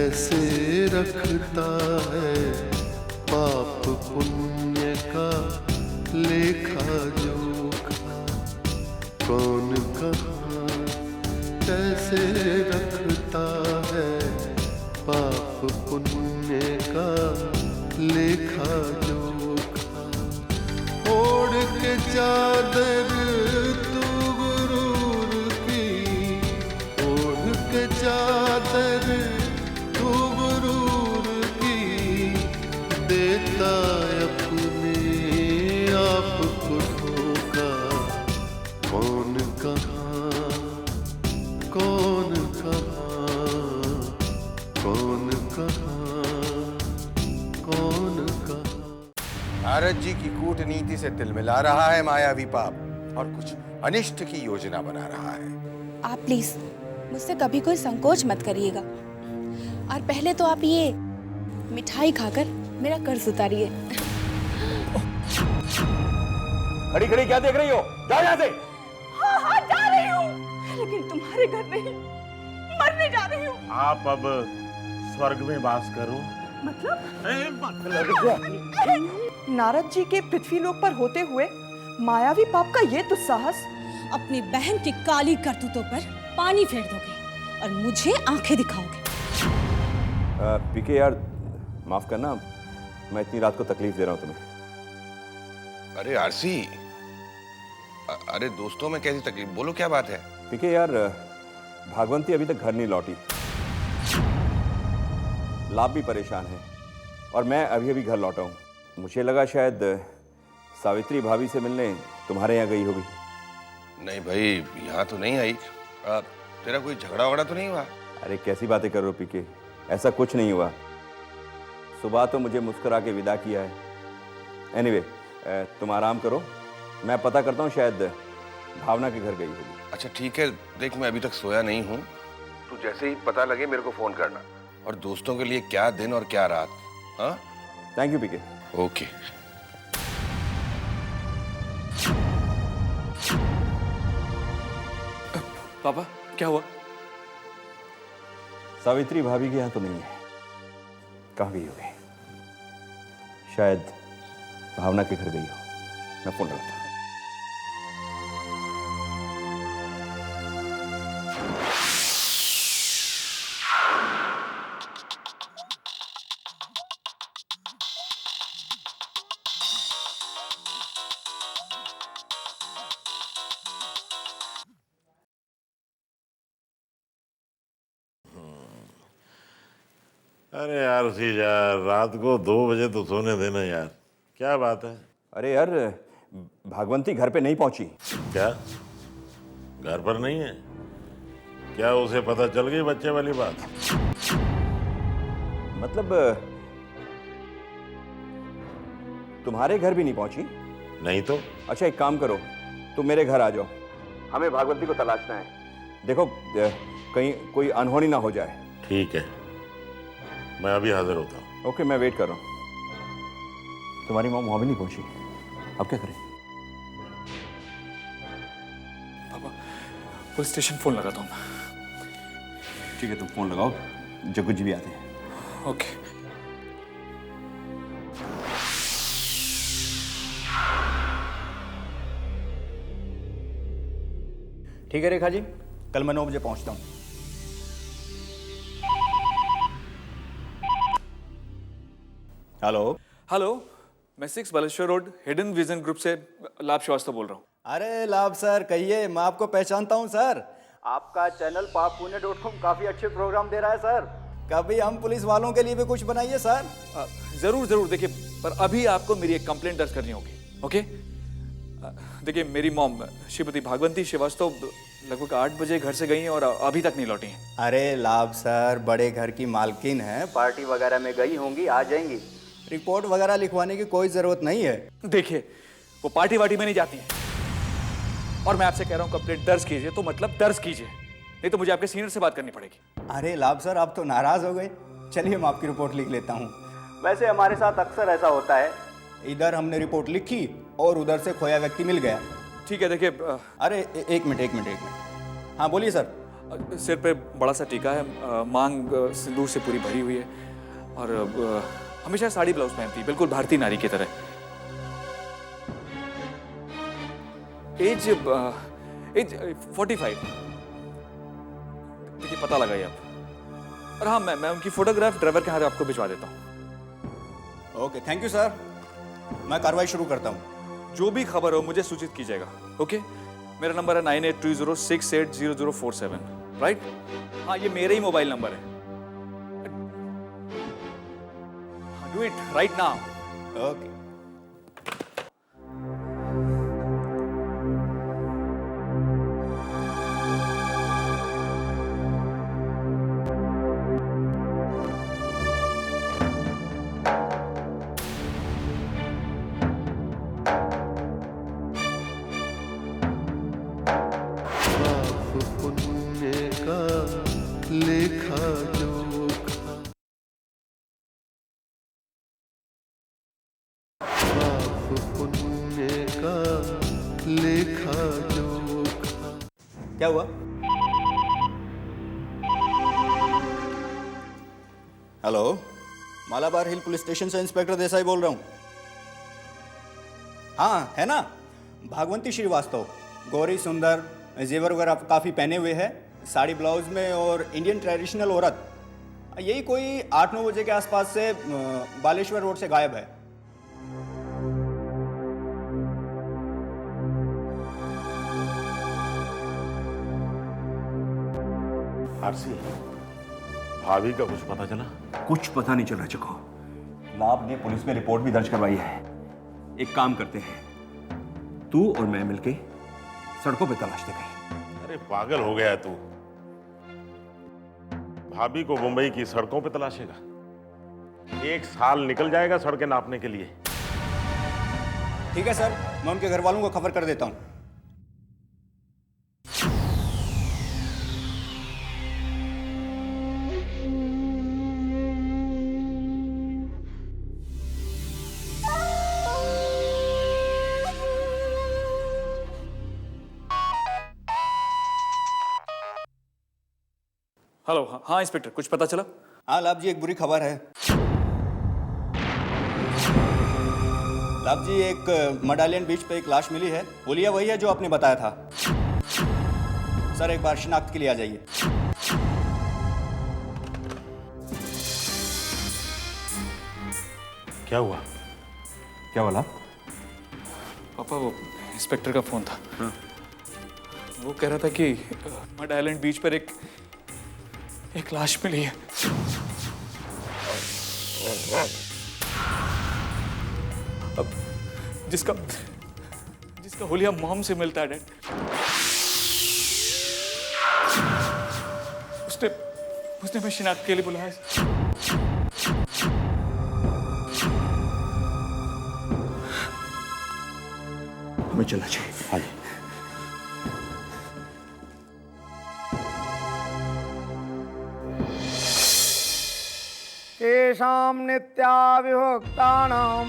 कैसे रखता है पाप पुण्य का लेखा जोखा। कौन कहाँ कैसे रखता है पाप पुण्य का लेखा जोखा। ओढ़ के चादर तू गुरूर की, ओढ़ के चादर तू गुरूर की, देता अपने आप को धोखा। कौन कहाँ कौन कहाँ कौन कहाँ कौन कहाँ। भारत जी की कूटनीति से तिलमिला रहा है मायावी पाप और कुछ अनिष्ट की योजना बना रहा है। आप प्लीज मुझसे कभी कोई संकोच मत करिएगा, और पहले तो आप ये मिठाई खाकर मेरा कर्ज उतारिए। खड़ी खड़ी क्या देख रही हो? जाओ यहाँ से। हाँ हाँ जा रही हूँ, लेकिन तुम्हारे घर नहीं, मरने जा रही हूँ। आप अब स्वर्ग में वास करो। मतलब? नारद जी के पृथ्वीलोक पर होते हुए मायावी पाप का ये दुस्साहस। अपनी बहन की काली करतूतों पर पानी फेर दोगे और मुझे आंखें दिखाओगे। पीके यार, माफ करना, मैं इतनी रात को तकलीफ दे रहा हूँ तुम्हें। अरे आरसी, अरे दोस्तों में कैसी तकलीफ, बोलो क्या बात है? पीके यार, भागवंती अभी तक घर नहीं लौटी। लाभ भी परेशान है और मैं अभी अभी घर लौटा हूँ। मुझे लगा शायद सावित्री भाभी से मिलने तुम्हारे यहाँ गई होगी। नहीं भाई, यहाँ तो नहीं आई। तेरा कोई झगड़ा वगड़ा तो नहीं हुआ? अरे कैसी बातें कर रहे हो पीके, ऐसा कुछ नहीं हुआ। सुबह तो मुझे मुस्कुरा के विदा किया है। एनीवे, तुम आराम करो, मैं पता करता हूँ, शायद भावना के घर गई होगी। अच्छा ठीक है, देख मैं अभी तक सोया नहीं हूँ, तू जैसे ही पता लगे मेरे को फोन करना। और दोस्तों के लिए क्या दिन और क्या रात। हाँ, थैंक यू पीके। ओके। पापा क्या हुआ? सावित्री भाभी के यहाँ तो नहीं है, कहाँ गई होगी? शायद भावना के घर गई हो। मैं फोन लगाता हूँ। अरे यार उसी यार, रात को 2 बजे तो सोने देना यार, क्या बात है? अरे यार, भागवंती घर पे नहीं पहुंची। क्या घर पर नहीं है? क्या उसे पता चल गई बच्चे वाली बात? मतलब तुम्हारे घर भी नहीं पहुंची? नहीं तो? अच्छा एक काम करो, तुम मेरे घर आ जाओ, हमें भागवंती को तलाशना है। देखो कहीं कोई अनहोनी ना हो जाए। ठीक है, मैं अभी हाजिर होता हूँ। ओके, मैं वेट कर रहा हूँ। तुम्हारी मॉम वहां भी नहीं पहुंची, अब क्या करें? पापा पुलिस स्टेशन फोन लगाता हूँ। ठीक है, तुम फोन लगाओ, जग्गू जी भी आते हैं। ओके। ठीक है रेखा जी, कल मैं 9 बजे पहुंचता हूँ। हेलो हेलो, मैं 6 Baleshwar road hidden vision group से लाभ श्रीवास्तव बोल रहा हूँ। अरे लाभ सर, कहिए, मैं आपको पहचानता हूँ सर। आपका चैनल papune.com काफी अच्छे प्रोग्राम दे रहा है सर। कभी हम पुलिस वालों के लिए भी कुछ बनाइए सर। जरूर जरूर, देखिए पर अभी आपको मेरी एक कंप्लेंट दर्ज करनी होगी। ओके, देखिए मेरी मॉम श्रीमती भागवंती श्रीवास्तव लगभग 8 बजे घर से गई हैं और अभी तक नहीं लौटी हैं। अरे लाभ सर, बड़े घर की मालकिन है, पार्टी वगैरह में गई होंगी, आ जाएंगी। रिपोर्ट वगैरह लिखवाने की कोई जरूरत नहीं है। देखिए वो पार्टी वार्टी में नहीं जाती हैं, और मैं आपसे कह रहा हूँ कंप्लेंट दर्ज कीजिए, तो मतलब दर्ज कीजिए, नहीं तो मुझे आपके सीनियर से बात करनी पड़ेगी। अरे लाभ सर, आप तो नाराज हो गए। चलिए मैं आपकी रिपोर्ट लिख लेता हूँ। वैसे हमारे साथ अक्सर ऐसा होता है, इधर हमने रिपोर्ट लिखी और उधर से खोया व्यक्ति मिल गया। ठीक है, देखिए अरे एक मिनट। हाँ बोलिए सर। सिर पे बड़ा सा टीका है, मांग सिंदूर से पूरी भरी हुई है और हमेशा साड़ी ब्लाउज पहनती है, बिल्कुल भारतीय नारी की तरह। एज 45। देखिए पता लगाइए आप। और हाँ, मैं उनकी फोटोग्राफ ड्राइवर के हाथ आपको भिजवा देता हूँ। Okay, thank you sir. मैं कार्रवाई शुरू करता हूँ। जो भी खबर हो मुझे सूचित कीजिएगा। ओके, मेरा नंबर है 9820680047, राइट? हाँ, ये मेरा ही मोबाइल नंबर है। Do it right now. Okay. पाप पुण्य का लेखा जोखा, पाप पुण्य का लेखा जोखा। क्या हुआ? हेलो, मालाबार हिल पुलिस स्टेशन से इंस्पेक्टर देसाई बोल रहा हूँ। हाँ, है ना? भागवंती श्रीवास्तव, गौरी सुंदर, जेवर वगैरह काफ़ी पहने हुए है, साड़ी ब्लाउज में और इंडियन ट्रेडिशनल औरत। यही कोई 8-9 बजे के आसपास से बालेश्वर रोड से गायब है। आरसी, भाभी का कुछ पता चला? कुछ पता नहीं चला चको। लाभ ने पुलिस में रिपोर्ट भी दर्ज करवाई है। एक काम करते हैं, तू और मैं मिलके सड़कों पे तलाशते कहीं। अरे पागल हो गया है तू। भाभी को मुंबई की सड़कों पे तलाशेगा? 1 साल निकल जाएगा सड़कें नापने के लिए। ठीक है सर, मैं उनके घर वालों को खबर कर देता हूँ। हेलो। हाँ इंस्पेक्टर, कुछ पता चला? हाँ लाभ जी, एक बुरी खबर है। लाभ जी, एक मडालियन बीच पे एक लाश मिली है। बोलिए वही है जो आपने बताया था। सर एक बार शिनाख्त के लिए आ जाइए। क्या हुआ? क्या बोला? पापा, वो इंस्पेक्टर का फोन था। वो कह रहा था कि मड आइलैंड बीच पर एक लाश मिली है। अब जिसका हुलिया मॉम से मिलता है डैड। उसने मैं शिनाख्त के लिए बुलाया। हमें चलना चाहिए। हाँ जी। तेषां नित्याविभक्तानां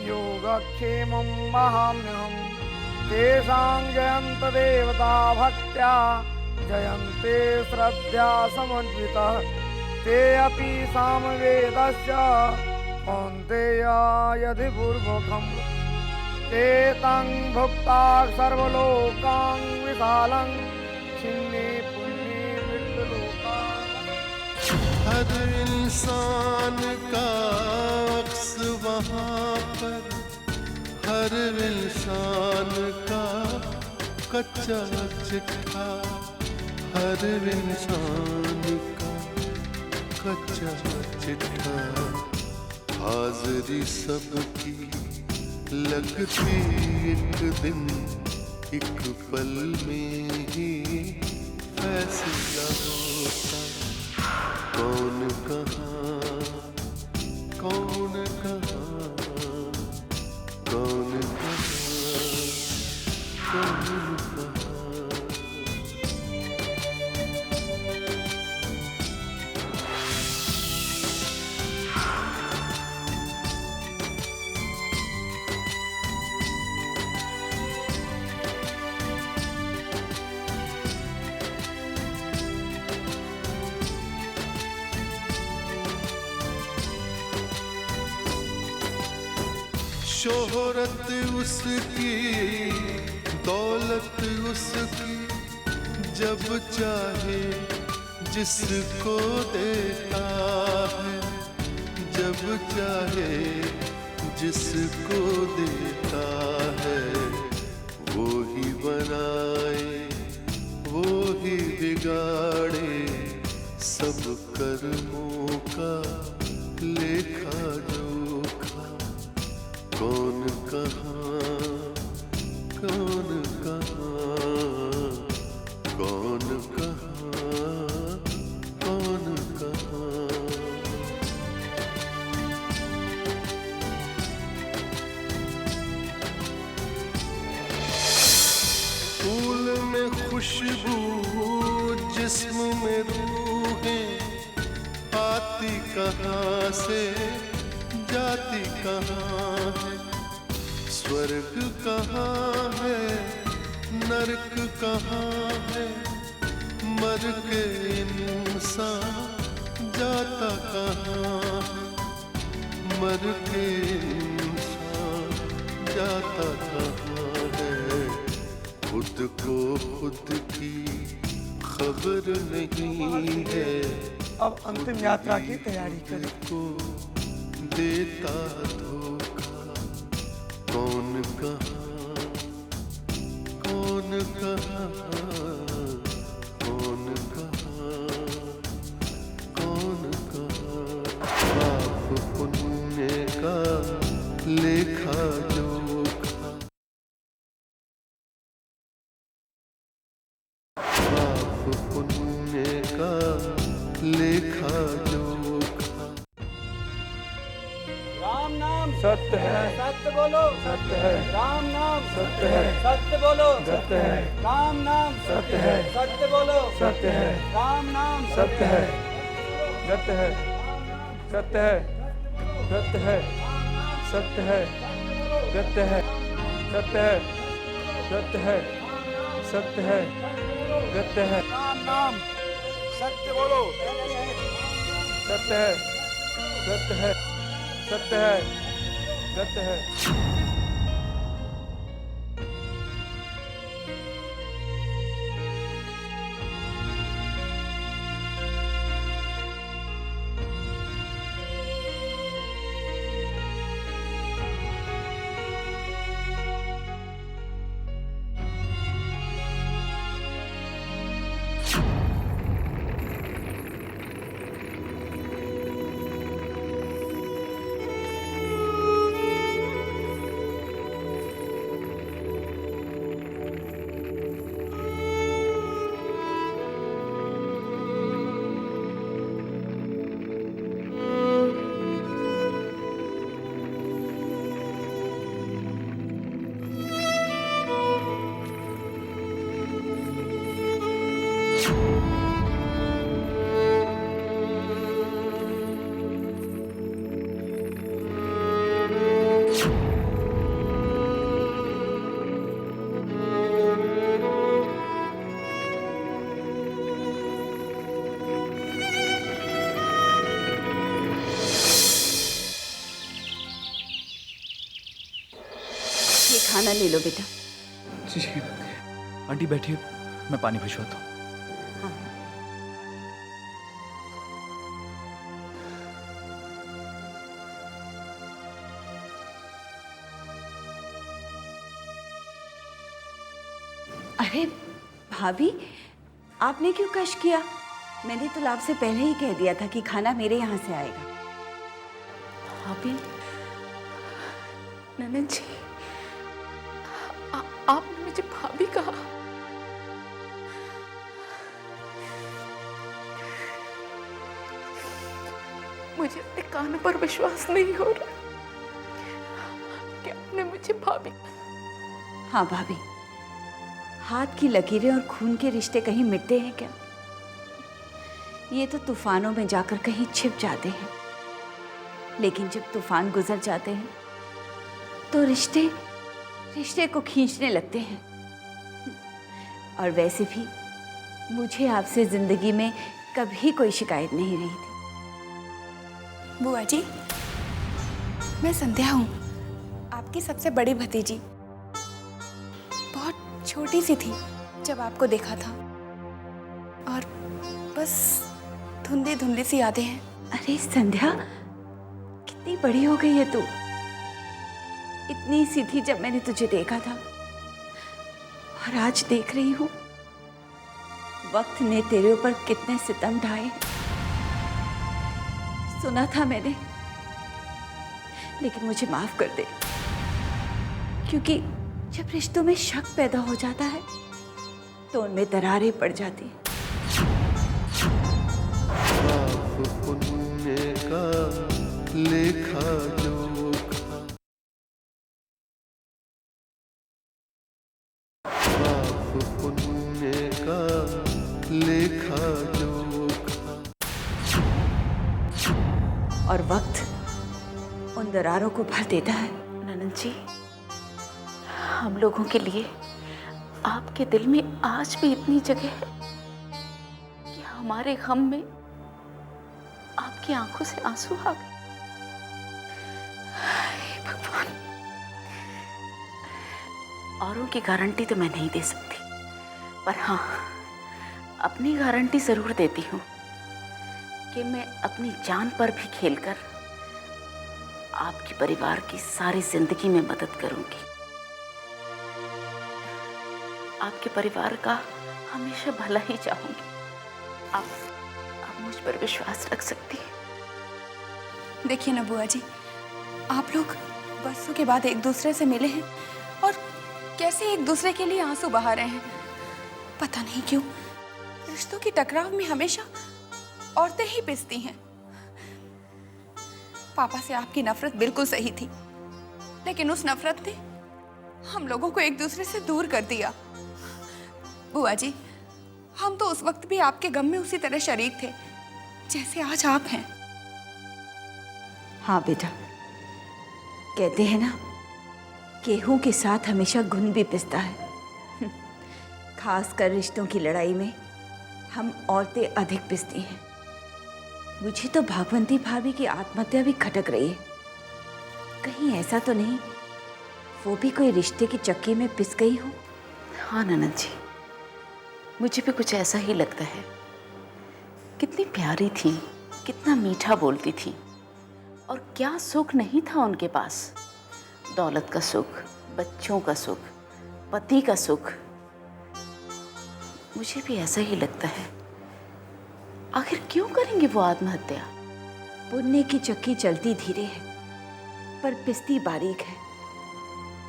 योगक्षेमं वहाम्यहम्। तेषां जयन्त देवता भक्त्या जयन्ते श्रद्धा समन्वितः। ते अपि सामवेदस्य कौन्तेय यदि पूर्वकम्। ते तं भुक्ता सर्वलोकां विशालं छिन्ने पुण्ये मृत्युलोकान्। हर इंसान का अक्स वहाँ पर, हर इंसान का कच्चा चिट्ठा, हर इंसान का कच्चा चिट्ठा। हाजिरी सबकी लगती एक दिन, एक पल में ही फैसला होता। कौन कहाँ, कौन कहाँ, कौन कहाँ, कौन कहाँ। शोहरत उसकी, दौलत उसकी, जब चाहे जिसको देता है, जब चाहे जिसको देता है, वो ही बनाए वो ही बिगाड़े, सब कर्मों का लेखा जोखा। कौन कहाँ, कौन कहाँ, कौन कहाँ, कौन कहाँ। फूल में खुशबू, जिस्म में रूहें, आती कहाँ से जाती कहाँ है, स्वर्ग कहाँ है नरक कहाँ है, मर के इंसान जाता कहाँ है, मर के इंसान जाता कहाँ है। खुद को खुद की खबर नहीं है, अब अंतिम यात्रा की तैयारी करें। को देता धोखा। कौन कहाँ, कौन कहाँ, कौन कहाँ, कौन कहाँ। पाप पुण्य का लेखा जोखा, पाप पुण्य का लेखा जोखा। राम नाम सत्य है, सत्य बोलो, सत्य है, राम नाम सत्य है, सत्य बोलो, सत्य है, राम नाम सत्य है, सत्य बोलो, सत्य है, राम नाम सत्य है, सत्य है, सत्य है, सत्य है, सत्य है, सत्य है, सत्य है, सत्य है, सत्य है, सत्य है, राम नाम सत्य बोलो, सत्य है, सत्य है, सत्य है, सत्य है। ये खाना ले लो बेटा। जी आंटी बैठिए, मैं पानी भिजवाता हूँ। अरे भाभी, आपने क्यों कष्ट किया? मैंने तो आपसे पहले ही कह दिया था कि खाना मेरे यहाँ से आएगा। भाभी, ननद जी, आपने मुझे भाभी कहा। मुझे अपने कानों पर विश्वास नहीं हो रहा कि आपने मुझे भाभी। हाँ भाभी, हाथ की लकीरें और खून के रिश्ते कहीं मिटते हैं क्या? ये तो तूफानों में जाकर कहीं छिप जाते हैं, लेकिन जब तूफान गुजर जाते हैं तो रिश्ते को खींचने लगते हैं। और वैसे भी मुझे आपसे जिंदगी में कभी कोई शिकायत नहीं रही थी। बुआ जी, मैं संध्या हूँ, आप आपकी सबसे बड़ी भतीजी। बहुत छोटी सी थी जब आपको देखा था, और बस धुंधली धुंधली सी यादें हैं। अरे संध्या, कितनी बड़ी हो गई है तू। इतनी सी थी जब मैंने तुझे देखा था, और आज देख रही हूँ वक्त ने तेरे ऊपर कितने सितम ढाए। सुना था मैंने, लेकिन मुझे माफ कर दे, क्योंकि जब रिश्तों में शक पैदा हो जाता है तो उनमें दरारें पड़ जाती हैं। पाप पुण्य का लेखा जोखा, पाप पुण्य का लेखा जोखा। और वक्त उन दरारों को भर देता है। ननद जी, हम लोगों के लिए आपके दिल में आज भी इतनी जगह है कि हमारे गम में आपकी आंखों से आंसू आ गए। हे भगवान, औरों की गारंटी तो मैं नहीं दे सकती, पर हाँ, अपनी गारंटी जरूर देती हूँ कि मैं अपनी जान पर भी खेलकर आपके परिवार की सारी जिंदगी में मदद करूंगी। आपके परिवार का हमेशा भला ही चाहूंगी। आप मुझ पर विश्वास रख सकती हैं। देखिए ना बुआ जी, आप लोग बरसों के बाद एक दूसरे से मिले हैं और कैसे एक दूसरे के लिए आंसू बहा रहे हैं। पता नहीं क्यों रिश्तों की टकराव में हमेशा औरतें ही पिसती हैं। पापा से आपकी नफरत बिल्कुल सही थी, लेकिन उस नफरत ने हम लोगों को एक दूसरे से दूर कर दिया। बुआ जी, हम तो उस वक्त भी आपके गम में उसी तरह शरीक थे जैसे आज आप हैं। हाँ बेटा, कहते हैं ना, गेहूं के साथ हमेशा घुन भी पिसता है। खासकर रिश्तों की लड़ाई में हम औरतें अधिक पिसती हैं। मुझे तो भागवंती भाभी की आत्महत्या भी खटक रही है। कहीं ऐसा तो नहीं वो भी कोई रिश्ते की चक्की में पिस गई हो? हाँ ननद जी, मुझे भी कुछ ऐसा ही लगता है। कितनी प्यारी थी, कितना मीठा बोलती थी, और क्या सुख नहीं था उनके पास। दौलत का सुख, बच्चों का सुख, पति का सुख। मुझे भी ऐसा ही लगता है। आखिर क्यों करेंगे वो आत्महत्या? पुण्य की चक्की चलती धीरे है पर पिसती बारीक है।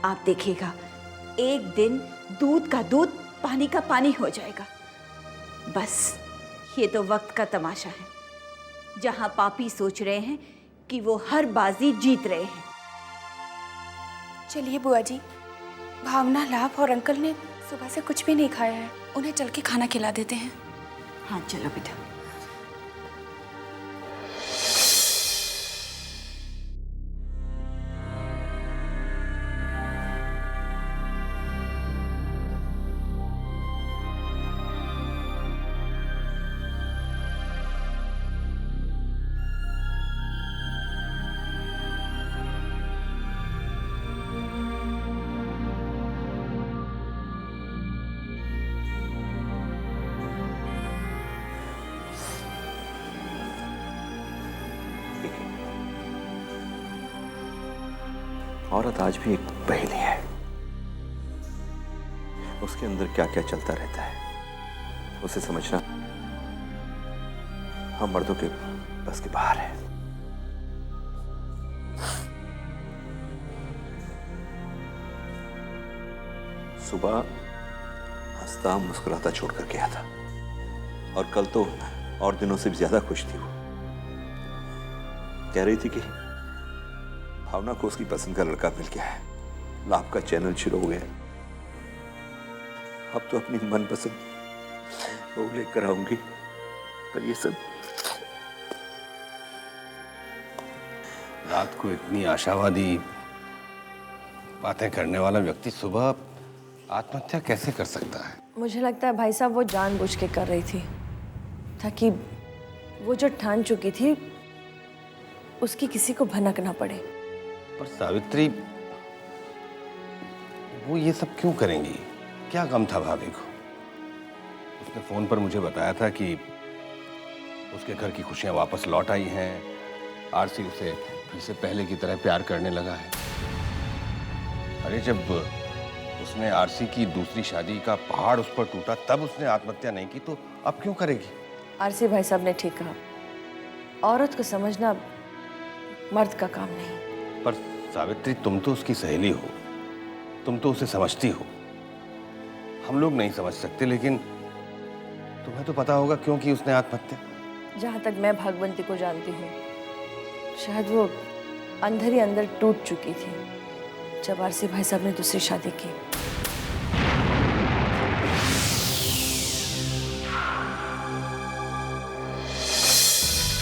आप देखिएगा, एक दिन दूध का दूध, पानी का पानी हो जाएगा। बस ये तो वक्त का तमाशा है, जहां पापी सोच रहे हैं कि वो हर बाजी जीत रहे हैं। चलिए बुआ जी, भावना, लाभ और अंकल ने सुबह से कुछ भी नहीं खाया है, उन्हें चल के खाना खिला देते हैं। हाँ चलो बेटा। औरत आज भी एक पहेली है। उसके अंदर क्या क्या चलता रहता है, उसे समझना हम मर्दों के बस के बाहर है। सुबह हंसता मुस्कुराता छोड़कर गया था, और कल तो और दिनों से भी ज्यादा खुश थी वो। कह रही थी कि भावना को उसकी पसंद का लड़का मिल गया है, लाभ का चैनल शुरू हो गया है। अब तो अपनी मनपसंद वो लेकर आऊंगी, पर ये सब रात को इतनी आशावादी बातें करने वाला व्यक्ति सुबह आत्महत्या कैसे कर सकता है? मुझे लगता है भाई साहब वो जानबूझ के कर रही थी, ताकि वो जो ठान चुकी थी उसकी किसी को भनक ना पड़े। पर सावित्री, वो ये सब क्यों करेंगी? क्या गम था भाभी को? उसने फोन पर मुझे बताया था कि उसके घर की खुशियां वापस लौट आई हैं, आरसी उसे फिर से पहले की तरह प्यार करने लगा है। अरे जब उसने आरसी की दूसरी शादी का पहाड़ उस पर टूटा तब उसने आत्महत्या नहीं की, तो अब क्यों करेगी? आरसी भाई साहब ने ठीक कहा, औरत को समझना मर्द का काम नहीं। पर सावित्री, तुम तो उसकी सहेली हो, तुम तो उसे समझती हो। हम लोग नहीं समझ सकते, लेकिन तुम्हें तो पता होगा क्यों की उसने आत्महत्या। जहाँ तक मैं भागवंती को जानती हूँ, शायद वो अंदर ही अंदर टूट चुकी थी जब आरसी भाई साहब ने दूसरी शादी की।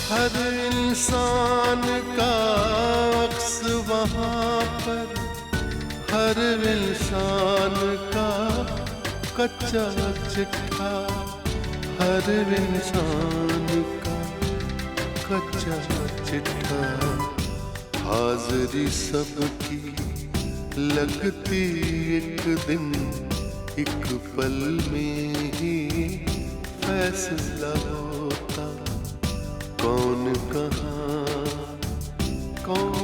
हर इंसान का अक्स वहाँ पर, हर इंसान का कच्चा चिट्ठा, हर इंसान का कच्चा चिट्ठा, हाजिरी सबकी लगती एक दिन, एक पल में ही फैसला होता, कौन कहाँ कौन